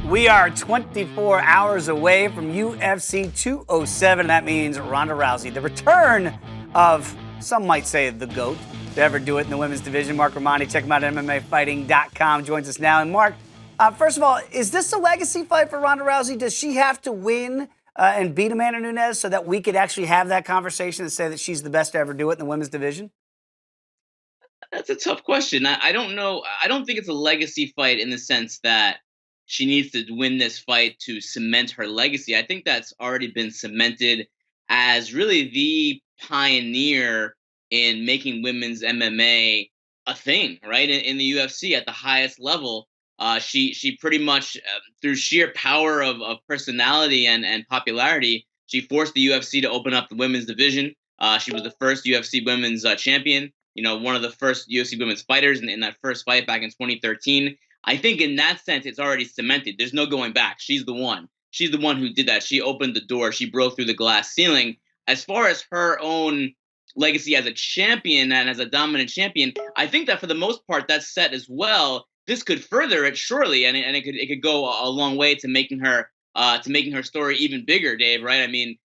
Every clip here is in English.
We are 24 hours away from UFC 207. That means Ronda Rousey, the return of, some might say, the GOAT to ever do it in the women's division. Marc Raimondi, check him out at MMAfighting.com, joins us now. And Marc, first of all, is this a legacy fight for Ronda Rousey? Does she have to win and beat Amanda Nunes so that we could actually have that conversation and say that she's the best to ever do it in the women's division? That's a tough question. I don't know. I don't think it's a legacy fight in the sense that she needs to win this fight to cement her legacy. I think that's already been cemented as really the pioneer in making women's MMA a thing, right? In the UFC at the highest level. She pretty much, through sheer power of personality and popularity, she forced the UFC to open up the women's division. She was the first UFC women's champion, one of the first UFC women's fighters in that first fight back in 2013. I think in that sense, it's already cemented. There's no going back. She's the one. She's the one who did that. She opened the door. She broke through the glass ceiling. As far as her own legacy as a champion and as a dominant champion, I think that for the most part, that's set as well. This could further it surely, and it could go a long way to making her story even bigger, Dave. Right? I mean,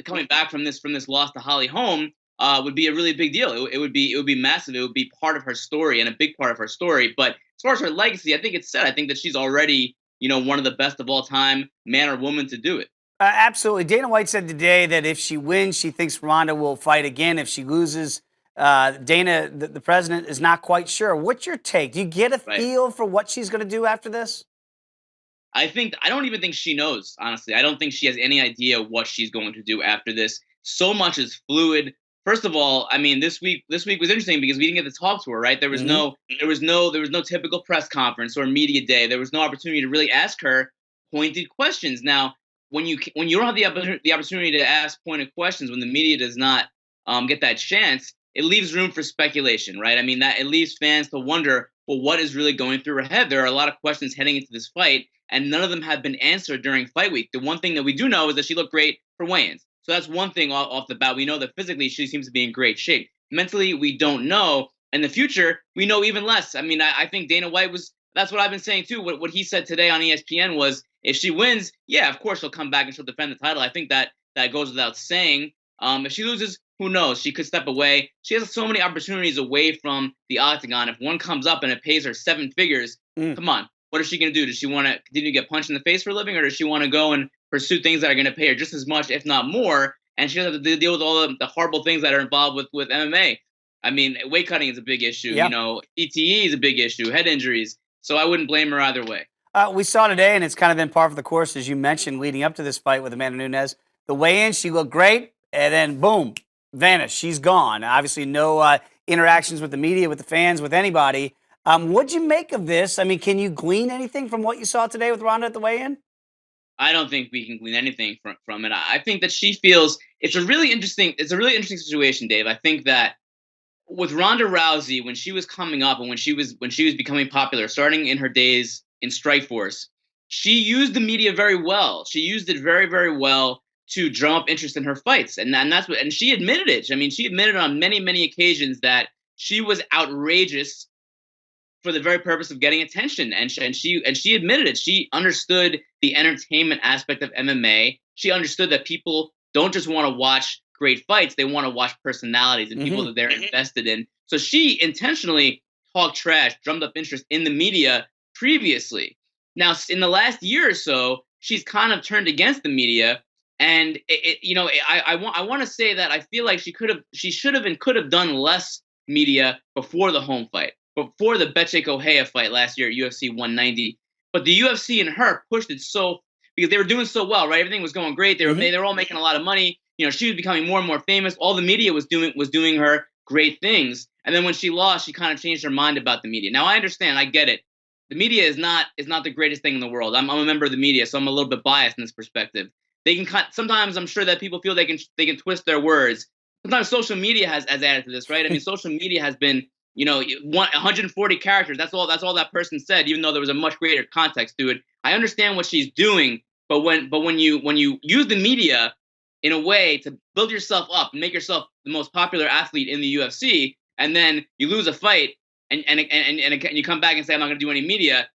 coming back from this loss to Holly Holm would be a really big deal. It would be massive. It would be part of her story and a big part of her story. But as far as her legacy, I think it's set. I think that she's already, one of the best of all time, man or woman, to do it. Absolutely. Dana White said today that if she wins, she thinks Ronda will fight again. If she loses, Dana, the president, is not quite sure. What's your take? Do you get a feel for what she's going to do after this? I don't even think she knows, honestly. I don't think she has any idea what she's going to do after this. So much is fluid. First of all, I mean, this week was interesting because we didn't get to talk to her, right? There was no typical press conference or media day. There was no opportunity to really ask her pointed questions. Now, when you don't have the opportunity to ask pointed questions, when the media does not get that chance, it leaves room for speculation, right? I mean, that it leaves fans to wonder, well, what is really going through her head? There are a lot of questions heading into this fight, and none of them have been answered during fight week. The one thing that we do know is that she looked great for weigh-ins. So that's one thing off the bat. We know that physically she seems to be in great shape. Mentally, we don't know. In the future, we know even less. I mean, I think Dana White that's what I've been saying too. What he said today on ESPN was, if she wins, yeah, of course she'll come back and she'll defend the title. I think that goes without saying. If she loses, who knows? She could step away. She has so many opportunities away from the octagon. If one comes up and it pays her seven figures, come on. What is she going to do? Does she want to continue to get punched in the face for a living, or does she want to go and pursue things that are going to pay her just as much, if not more? And she doesn't have to deal with all the horrible things that are involved with MMA. I mean, weight cutting is a big issue. Yep. ETE is a big issue, head injuries. So I wouldn't blame her either way. We saw today, and it's kind of been par for the course, as you mentioned, leading up to this fight with Amanda Nunes. The weigh-in, she looked great, and then boom, vanished. She's gone. Obviously, no interactions with the media, with the fans, with anybody. What'd you make of this? I mean, can you glean anything from what you saw today with Ronda at the weigh-in? I don't think we can glean anything from it. I think that she feels it's a really interesting situation, Dave. I think that with Ronda Rousey, when she was coming up and when she was becoming popular, starting in her days in Strikeforce, she used the media very well. She used it very, very well to drum up interest in her fights, and she admitted it. I mean, she admitted on many, many occasions that she was outrageous for the very purpose of getting attention, and she admitted it. She understood the entertainment aspect of MMA. She understood that people don't just want to watch great fights; they want to watch personalities and people that they're invested in. So she intentionally talked trash, drummed up interest in the media previously. Now, in the last year or so, she's kind of turned against the media, and I want to say that I feel like she should have and could have done less media before the home fight, before the Bethe Correia fight last year at UFC 190. But the UFC and her pushed it because they were doing so well, right? Everything was going great. They were all making a lot of money. She was becoming more and more famous. All the media was doing her great things. And then when she lost, she kind of changed her mind about the media. Now I understand, I get it. The media is not the greatest thing in the world. I'm a member of the media, so I'm a little bit biased in this perspective. They can sometimes I'm sure that people feel they can twist their words. Sometimes social media has added to this, right? I mean, social media has been 140 characters. That's all that person said, even though there was a much greater context to it. I understand what she's doing, but when you use the media in a way to build yourself up and make yourself the most popular athlete in the UFC, and then you lose a fight and you come back and say, I'm not going to do any media,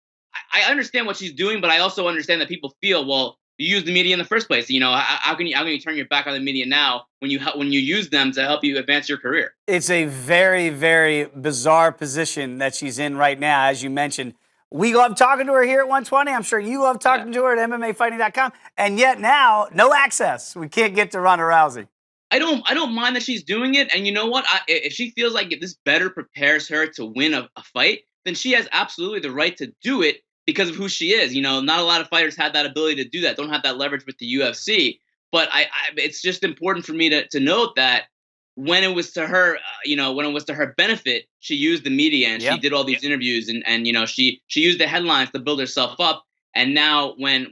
I understand what she's doing, but I also understand that people feel, well, you use the media in the first place. You know, how can you turn your back on the media now when you use them to help you advance your career? It's a very, very bizarre position that she's in right now, as you mentioned. We love talking to her here at 120. I'm sure you love talking to her at MMAfighting.com. And yet now, no access. We can't get to Ronda Rousey. I don't mind that she's doing it. And you know what? If she feels like if this better prepares her to win a fight, then she has absolutely the right to do it because of who she is. You know, not a lot of fighters have that ability to do that. Don't have that leverage with the UFC. But it's just important for me to note that when it was to her, when it was to her benefit, she used the media and she did all these interviews and she used the headlines to build herself up. And now when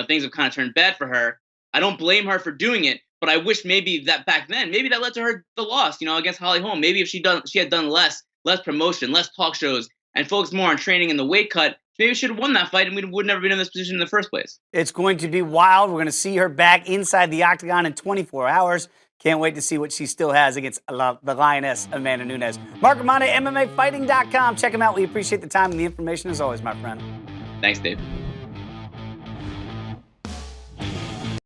things have kind of turned bad for her, I don't blame her for doing it. But I wish maybe that back then, maybe that led to her the loss, against Holly Holm. Maybe if she had done less promotion, less talk shows, and focused more on training in the weight cut, maybe she should have won that fight and we would never been in this position in the first place. It's going to be wild. We're going to see her back inside the octagon in 24 hours. Can't wait to see what she still has against the Lioness, Amanda Nunes. Marc Raimondi, MMAfighting.com. Check him out. We appreciate the time and the information as always, my friend. Thanks, Dave.